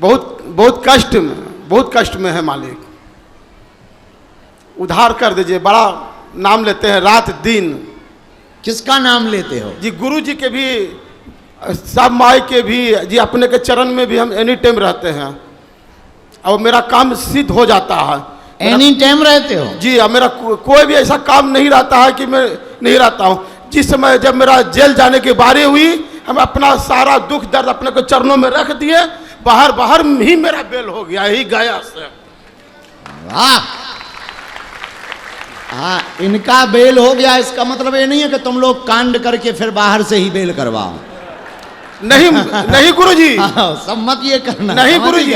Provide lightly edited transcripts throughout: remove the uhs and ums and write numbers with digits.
बहुत कष्ट में है मालिक, उधार कर दीजिए। बड़ा नाम लेते हैं रात दिन। किसका नाम लेते हो जी? गुरु जी के भी, सब माई के भी जी, अपने के चरण में भी हम एनी टाइम रहते हैं और मेरा काम सिद्ध हो जाता है। एनी टाइम रहते हो जी? अब मेरा कोई भी ऐसा काम नहीं रहता है कि मैं नहीं रहता हूँ। जिस समय जब मेरा जेल जाने की बारी हुई, हम अपना सारा दुख दर्द अपने को चरणों में रख दिए, बाहर ही मेरा बेल हो गया ही गया से। वाह, हाँ, इनका बेल हो गया, इसका मतलब ये नहीं है कि तुम लोग कांड करके फिर बाहर से ही बेल करवाओ। नहीं गुरुजी, सम्मत ये करना नहीं गुरुजी।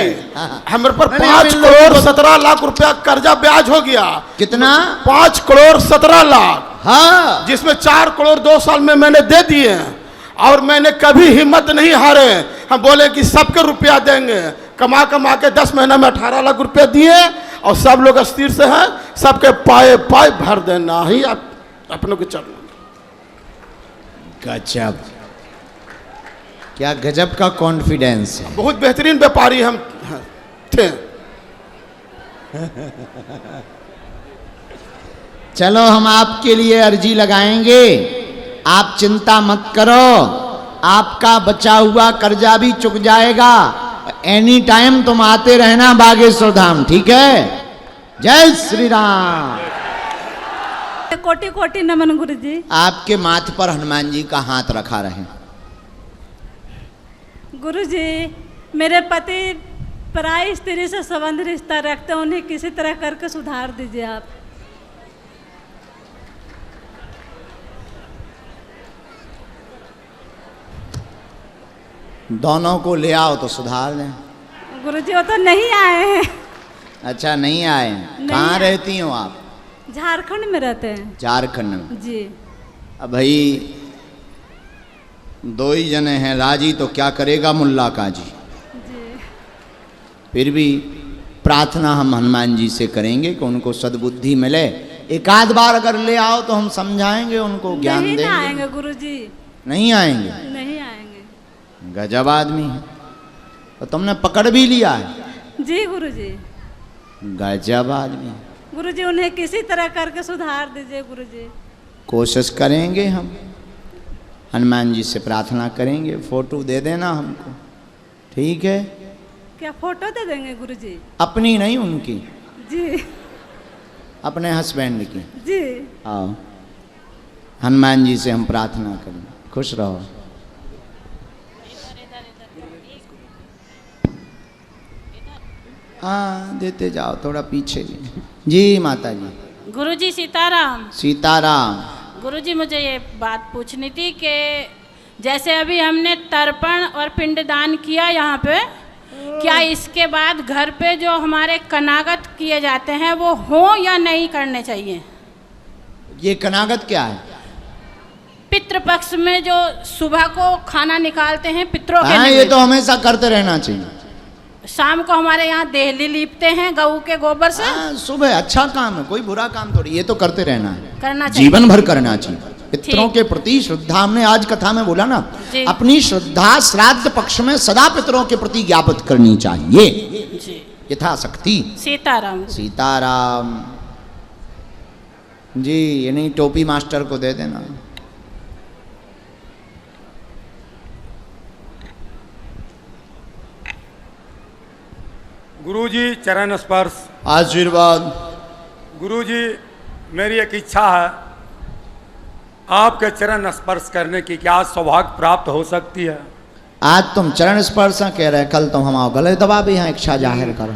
हमारे पर 5 करोड़ 17 लाख रुपया कर्जा ब्याज हो गया। कितना? 5 करोड़ 17 लाख। हाँ, जिसमें 4 करोड़ 2 साल में मैंने दे दिए हैं। और मैंने कभी हिम्मत नहीं हारे। हम बोले कि सबके रुपया देंगे, कमा के 10 महीना में 18 लाख रुपया दिए और सब लोग अस्थिर से हैं। सबके पाए भर देना ही आप अपनों के चरण। गजब, क्या गजब का कॉन्फिडेंस है। बहुत बेहतरीन व्यापारी हम थे। चलो हम आपके लिए अर्जी लगाएंगे, आप चिंता मत करो, आपका बचा हुआ कर्जा भी चुक जाएगा। एनी टाइम तुम आते रहना बागेश्वर धाम, ठीक है? जय श्री राम। कोटि कोटि नमन गुरुजी। आपके माथ पर हनुमान जी का हाथ रखा रहे। गुरुजी, मेरे पति पराई स्त्री से संबंध रिश्ता रखते हैं, उन्हें किसी तरह करके सुधार दीजिए आप। दोनों को ले आओ तो सुधार लें। गुरुजी वो तो नहीं आए हैं। अच्छा, नहीं आए हैं। कहाँ रहती हो आप? झारखंड में रहते हैं। झारखंड में? जी। अब भाई 2 ही जने हैं, राजी तो क्या करेगा मुल्ला काजी। जी। फिर भी प्रार्थना हम हनुमान जी से करेंगे कि उनको सद्बुद्धि मिले। एक आध बार अगर ले आओ तो हम समझाएंगे, उनको ज्ञान देंगे। नहीं आएंगे गुरुजी। नहीं आएंगे? नहीं आएंगे। गजब आदमी है। तो तुमने पकड़ भी लिया है? जी गुरुजी। गजब आदमी है। गुरुजी उन्हें किसी तरह करके सुधार दीजिए गुरुजी। कोशिश करेंगे हम, हनुमान जी से प्रार्थना करेंगे। फोटो दे देना हमको, ठीक है? क्या फोटो दे देंगे गुरुजी? अपनी नहीं, उनकी। जी। अपने हस्बैंड की। जी। आओ, हनुमान जी से हम प्रार्थना करें। खुश रहो। हाँ, देते जाओ, थोड़ा पीछे भी। जी माता जी। गुरुजी सीताराम। सीताराम। गुरुजी, मुझे ये बात पूछनी थी कि जैसे अभी हमने तर्पण और पिंडदान किया यहाँ पे, क्या इसके बाद घर पे जो हमारे कनागत किए जाते हैं वो हो या नहीं करने चाहिए? ये कनागत क्या है? पितृपक्ष में जो सुबह को खाना निकालते हैं पितरों के हाँ, ये निमित्त। तो हमेशा करते रहना चाहिए। शाम को हमारे यहाँ देहली लीपते हैं गऊ के गोबर से। सुबह अच्छा काम है, कोई बुरा काम थोड़ी, ये तो करते रहना है, करना चाहिए, जीवन भर करना चाहिए। पितरों के प्रति श्रद्धा, हमने आज कथा में बोला ना, अपनी श्रद्धा श्राद्ध पक्ष में सदा पितरों के प्रति ज्ञापित करनी चाहिए, यथाशक्ति। सीताराम। सीताराम जी। ये नहीं, टोपी मास्टर को दे देना। गुरुजी चरण स्पर्श आशीर्वाद। गुरुजी, मेरी एक इच्छा है, आपके चरण स्पर्श करने की क्या सौभाग्य प्राप्त हो सकती है? आज तुम चरण स्पर्श कह रहे, कल तुम हम गले दबा भी यहाँ इच्छा जाहिर करो।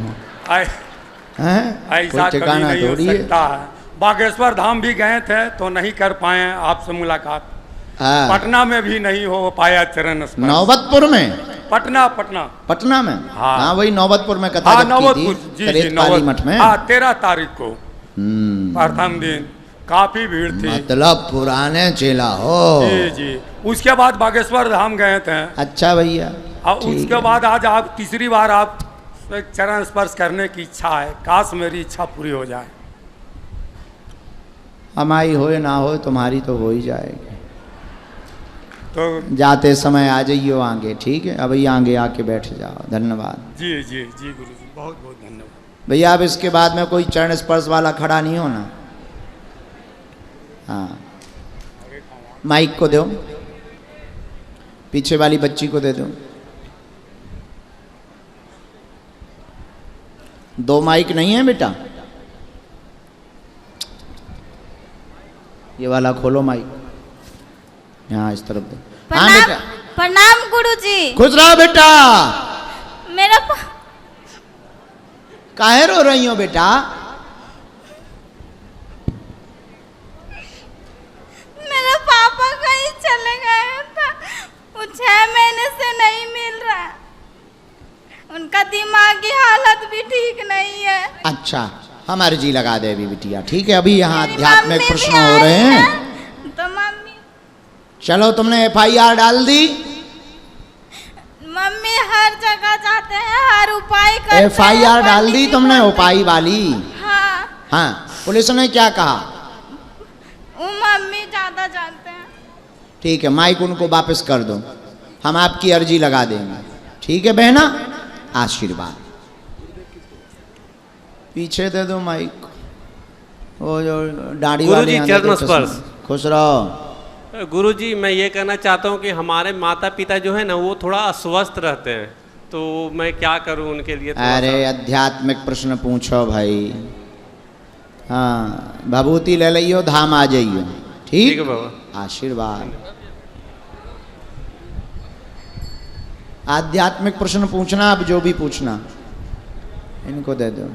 ऐसा कभी नहीं हो सकता है। बागेश्वर धाम भी गए थे तो नहीं कर पाए आपसे मुलाकात। पटना में भी नहीं हो पाया चरण स्पर्श। नौबतपुर में? पटना में। हाँ, वही नौबतपुर में कथा। हाँ, नौबतपुर जी, नौबत मठ में। हाँ, 13 तारीख को प्रथम दिन काफी भीड़ थी। मतलब पुराने चेला हो। जी जी। उसके बाद बागेश्वर धाम गए थे। अच्छा भैया। और उसके बाद आज आप तीसरी बार आप चरण स्पर्श करने की इच्छा है। काश मेरी इच्छा पूरी हो जाए। हमारी हो ना हो, तुम्हारी तो हो ही जाएगी। तो जाते समय आ जाइयो आगे, ठीक है? अभी आगे आके बैठ जाओ। धन्यवाद। जी जी जी गुरु जी, बहुत बहुत धन्यवाद। भैया अब इसके बाद में कोई चरण स्पर्श वाला खड़ा नहीं होना। हाँ, माइक को दो, पीछे वाली बच्ची को दे दो। 2 माइक नहीं है बेटा? ये वाला खोलो माइक, यहाँ इस तरफ दो। हाँ बेटा, प्रणाम गुरुजी। खुश रहो बेटा। मेरा काहे रो रही हो बेटा? मेरा पापा कहीं चले गए था, वो 6 महीने से नहीं मिल रहा, उनका दिमागी हालत भी ठीक नहीं है। अच्छा, हम अर्जी लगा दे अभी बिटिया, ठीक है? अभी यहाँ मेरी आध्यात्मिक मम्मी प्रश्न भी हो आई रहे हैं। है, तो मम्मी चलो, तुमने FIR डाल दी? मम्मी हर जगह जाते हैं, हर उपाय करते हैं। FIR डाल दी पंडित जी तुमने बोलते उपाय वाली? हाँ, हाँ, पुलिस ने क्या कहा? वो मम्मी ज्यादा जानते हैं। ठीक है, माइक उनको वापस कर दो, हम आपकी अर्जी लगा देंगे, ठीक है बहना? आशीर्वाद। पीछे दे दो माइक, वो जो दाढ़ी वाले गुरुजी यहाँ चरण दे दो चश्मा। स्पर्श। खुश रहो। गुरुजी मैं ये कहना चाहता हूँ कि हमारे माता पिता जो है ना वो थोड़ा अस्वस्थ रहते हैं, तो मैं क्या करूँ उनके लिए? अरे आध्यात्मिक प्रश्न पूछो भाई। हाँ, भभूति ले लियो, धाम आ जाइयो, ठीक ठीक? है बाबा। आशीर्वाद। आध्यात्मिक प्रश्न पूछना, अब जो भी पूछना इनको दे दो।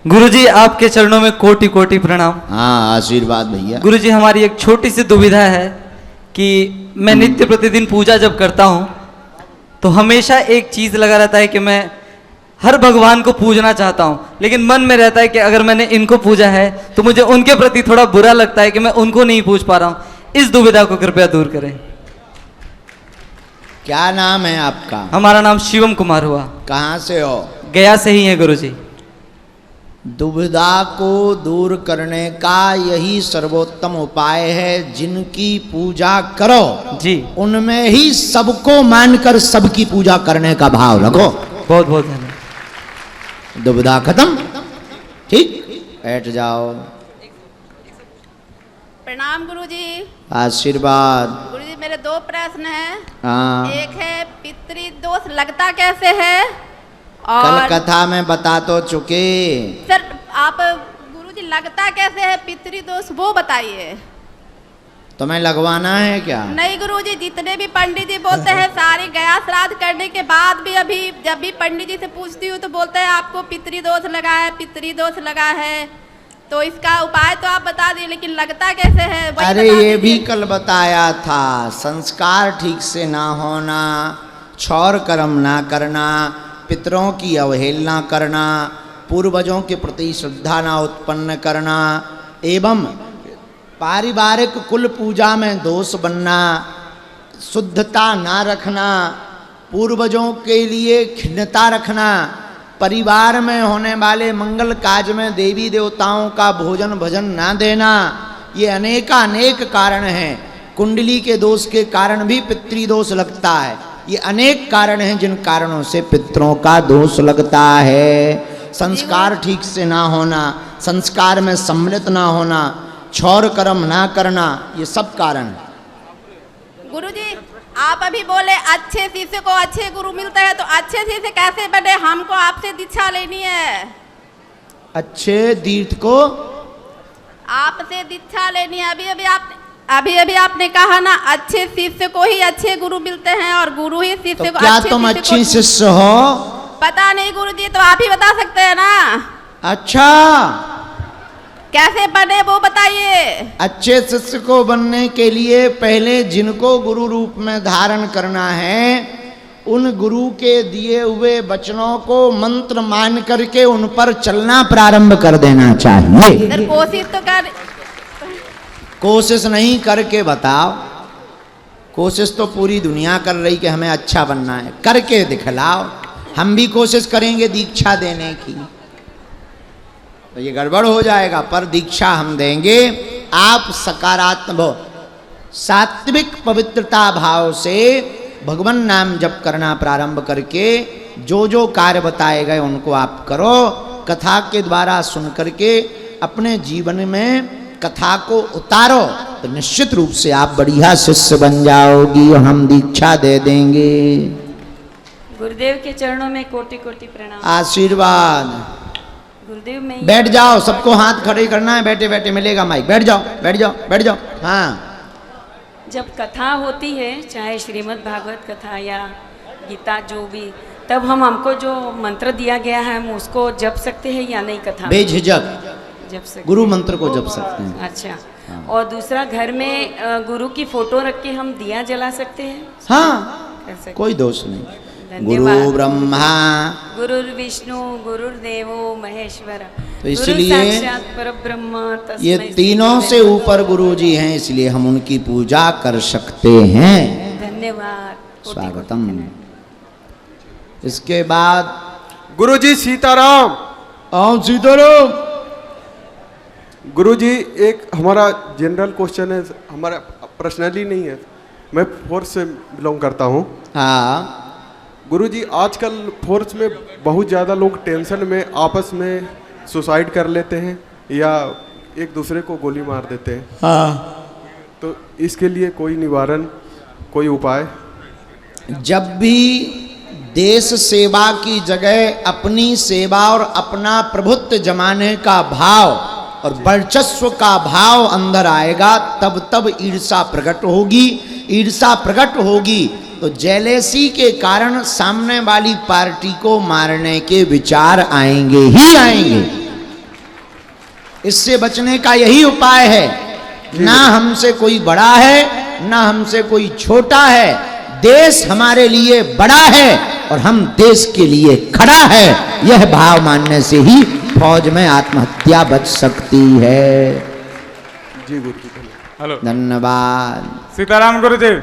गुरुजी आपके चरणों में कोटि कोटि प्रणाम। हाँ, आशीर्वाद भैया। गुरुजी हमारी एक छोटी सी दुविधा है कि मैं नित्य प्रतिदिन पूजा जब करता हूँ तो हमेशा एक चीज लगा रहता है कि मैं हर भगवान को पूजना चाहता हूँ, लेकिन मन में रहता है कि अगर मैंने इनको पूजा है तो मुझे उनके प्रति थोड़ा बुरा लगता है कि मैं उनको नहीं पूज पा रहा हूँ। इस दुविधा को कृपया दूर करें। क्या नाम है आपका? हमारा नाम शिवम कुमार हुआ। कहाँ से हो? गया से ही है गुरुजी। दुविधा को दूर करने का यही सर्वोत्तम उपाय है। जिनकी पूजा करो जी, उनमें ही सबको मानकर सबकी पूजा करने का भाव रखो। बहुत बहुत धन्यवाद। दुविधा खत्म, ठीक? बैठ जाओ। प्रणाम गुरुजी। आशीर्वाद। गुरुजी मेरे 2 प्रश्न हैं। हाँ, एक है पितृदोष लगता कैसे है, कल और कथा में बता तो चुके। सर आप गुरुजी लगता कैसे है पितृदोष वो बताइए। तुम्हें लगवाना है क्या? नहीं गुरुजी, जितने भी पंडित जी बोलते हैं सारी गया श्राद्ध करने के बाद भी अभी जब भी पंडित जी से पूछती हूँ तो बोलते हैं आपको पितृदोष लगा है, पितृदोष लगा है। तो इसका उपाय तो आप बता दिए, लेकिन लगता कैसे है वही अरे बता ये भी दीजिए। कल बताया था। संस्कार ठीक से ना होना, छौर कर्म ना करना, पितरों की अवहेलना करना, पूर्वजों के प्रति श्रद्धा ना उत्पन्न करना, एवं पारिवारिक कुल पूजा में दोष बनना, शुद्धता ना रखना, पूर्वजों के लिए खिन्नता रखना, परिवार में होने वाले मंगल काज में देवी देवताओं का भोजन भजन ना देना, ये अनेक कारण हैं। कुंडली के दोष के कारण भी पितृदोष लगता है। ये अनेक कारण हैं जिन कारणों से पितरों का दोष लगता है। संस्कार ठीक से ना होना, संस्कार में सम्मिलित ना होना, छौर कर्म ना करना, ये सब कारण है। गुरुजी आप अभी बोले अच्छे शिष्य को अच्छे गुरु मिलते हैं, तो अच्छे शिष्य कैसे बने? हमको आपसे दीक्षा लेनी है। अच्छे तीर्थ को आपसे दीक्षा लेनी है। अभी आपने कहा ना अच्छे शिष्य को ही अच्छे गुरु मिलते हैं और गुरु ही शिष्य तो को क्या अच्छे तुम शिष्य अच्छी को- शिष्य हो? पता नहीं गुरुजी, तो आप ही बता सकते हैं ना। अच्छा, कैसे बने वो बताइए। अच्छे शिष्य को बनने के लिए पहले जिनको गुरु रूप में धारण करना है, उन गुरु के दिए हुए वचनों को मंत्र मान करके उन पर चलना प्रारंभ कर देना चाहिए। सर कोशिश तो कर। कोशिश नहीं करके बताओ। कोशिश तो पूरी दुनिया कर रही कि हमें अच्छा बनना है, करके दिखलाओ। हम भी कोशिश करेंगे दीक्षा देने की, तो ये गड़बड़ हो जाएगा। पर दीक्षा हम देंगे। आप सकारात्मक सात्विक पवित्रता भाव से भगवान नाम जप करना प्रारंभ करके जो जो कार्य बताए गए उनको आप करो। कथा के द्वारा सुन करके अपने जीवन में कथा को उतारो तो निश्चित रूप से आप बढ़िया शिष्य बन जाओगी और हम दीक्षा दे देंगे। गुरुदेव के चरणों में कोटि कोटि प्रणाम। आशीर्वाद। गुरुदेव में बैठ जाओ, सबको हाथ खड़े करना है, बैठे बैठे मिलेगा माइक। बैठ जाओ बैठ जाओ बैठ जाओ। हाँ, जब कथा होती है चाहे श्रीमद् भागवत कथा या गीता जो भी, तब हमको जो मंत्र दिया गया है हम उसको जप सकते हैं या नहीं? कथा बेझिझक जप सकते, गुरु मंत्र को जप सकते हैं। अच्छा। और दूसरा, घर में गुरु की फोटो रख के हम दिया जला सकते हैं? हाँ, कर सकते। कोई दोष नहीं। धन्यवाद। गुरु ब्रह्मा गुरुर्विष्णु गुरुर्देवो महेश्वर, तो इसलिए गुरु साक्षात परब्रह्म तस्मै ये तीनों से ऊपर गुरु जी हैं, इसलिए हम उनकी पूजा कर सकते हैं। धन्यवाद। स्वागतम। इसके बाद गुरुजी सीताराम। आओ सीताराम। गुरुजी एक हमारा जनरल क्वेश्चन है, हमारा पर्सनली नहीं है, मैं फोर्स से बिलोंग करता हूँ। हाँ गुरुजी, आजकल फोर्स में बहुत ज़्यादा लोग टेंशन में आपस में सुसाइड कर लेते हैं या एक दूसरे को गोली मार देते हैं। हाँ, तो इसके लिए कोई निवारण, कोई उपाय? जब भी देश सेवा की जगह अपनी सेवा और अपना प्रभुत्व जमाने का भाव और वर्चस्व का भाव अंदर आएगा, तब तब ईर्षा प्रकट होगी। ईर्षा प्रकट होगी तो जेलेसी के कारण सामने वाली पार्टी को मारने के विचार आएंगे ही आएंगे। इससे बचने का यही उपाय है। ना हमसे कोई बड़ा है ना हमसे कोई छोटा है, देश हमारे लिए बड़ा है और हम देश के लिए खड़ा है, यह भाव मानने से ही फौज में आत्महत्या बच सकती है। जी गुरुजी। हेलो, धन्यवाद। सीताराम गुरुजी।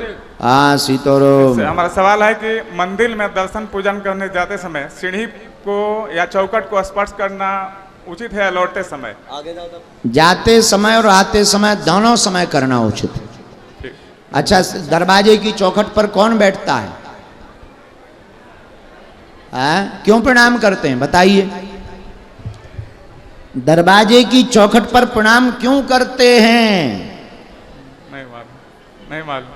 हाँ सीताराम। हमारा सवाल है कि मंदिर में दर्शन पूजन करने जाते समय सीढ़ी को या चौखट को स्पर्श करना उचित है या लौटते समय? जाते समय और आते समय दोनों समय करना उचित है। अच्छा, दरवाजे की चौखट पर कौन बैठता है? क्यों प्रणाम करते हैं बताइए? दरवाजे की चौखट पर प्रणाम क्यों करते हैं? नहीं मालूम।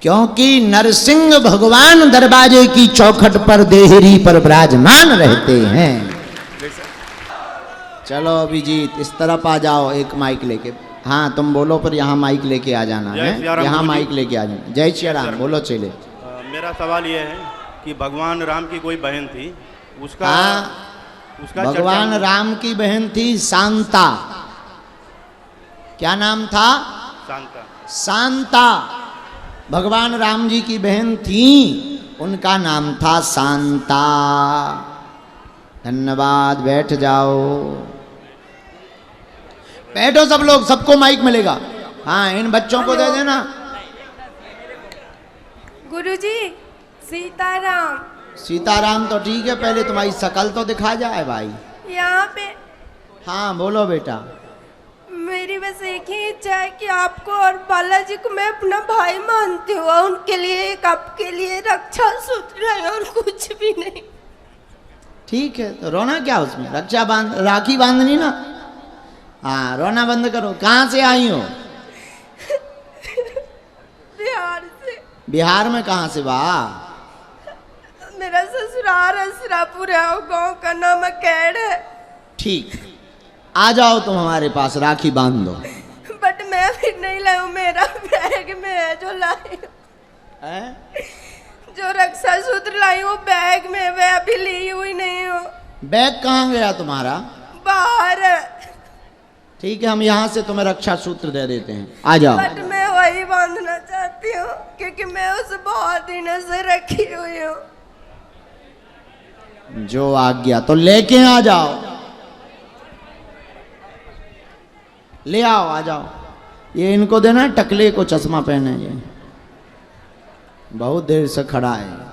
क्योंकि नरसिंह भगवान दरवाजे की चौखट पर देहरी पर विराजमान रहते हैं। चलो अभिजीत, इस तरफ आ जाओ, एक माइक लेके। हाँ तुम बोलो, पर यहाँ माइक लेके आ जाना है, यहाँ माइक लेके आ जाना। जय श्री राम। बोलो चले। मेरा सवाल ये है कि भगवान राम की कोई बहन थी, उसका भगवान राम की बहन थी शांता। क्या नाम था? शांता। भगवान राम जी की बहन थी, उनका नाम था शांता। धन्यवाद। बैठ जाओ, बैठो सब लोग, सबको माइक मिलेगा। हाँ, इन बच्चों को दे देना। गुरुजी सीताराम। सीताराम तो ठीक है, पहले तुम्हारी शकल तो दिखा जाए भाई। यहाँ पे। हाँ बोलो बेटा। मेरी बस एक ही इच्छा है कि आपको और बालाजी को मैं अपना भाई मानती हूँ, उनके लिए एक आपके लिए रक्षा सूत्र है और कुछ भी नहीं। ठीक है, तो रोना क्या उसमें? रक्षा बांध, राखी बांधनी ना। हाँ, रोना बंद करो। कहाँ से आई हो? बिहार से। बिहार में कहाँ से? वाह। मेरा ससुराल है सिरापुर है, गाँव का नाम कैड है। ठीक, आ जाओ तुम हमारे पास, राखी बांध दो। बट मैं अभी नहीं लाई हूँ, मेरा बैग में है जो लाई हूँ। जो रक्षा सूत्र लाई हूँ बैग में, मैं अभी ली हुई नहीं हूँ। बैग कहाँ गया तुम्हारा? बाहर है। ठीक है, हम यहाँ से तुम्हें रक्षा सूत्र दे देते हैं, आ जाओ। बट मैं वही बांधना चाहती हूँ क्योंकि मैं उसे बहुत दिनों से रखी हुई हूँ। जो आज्ञा, तो लेके आ जाओ। ले आओ, आ जाओ। ये इनको देना, टकले को चश्मा पहने, ये बहुत देर से खड़ा है।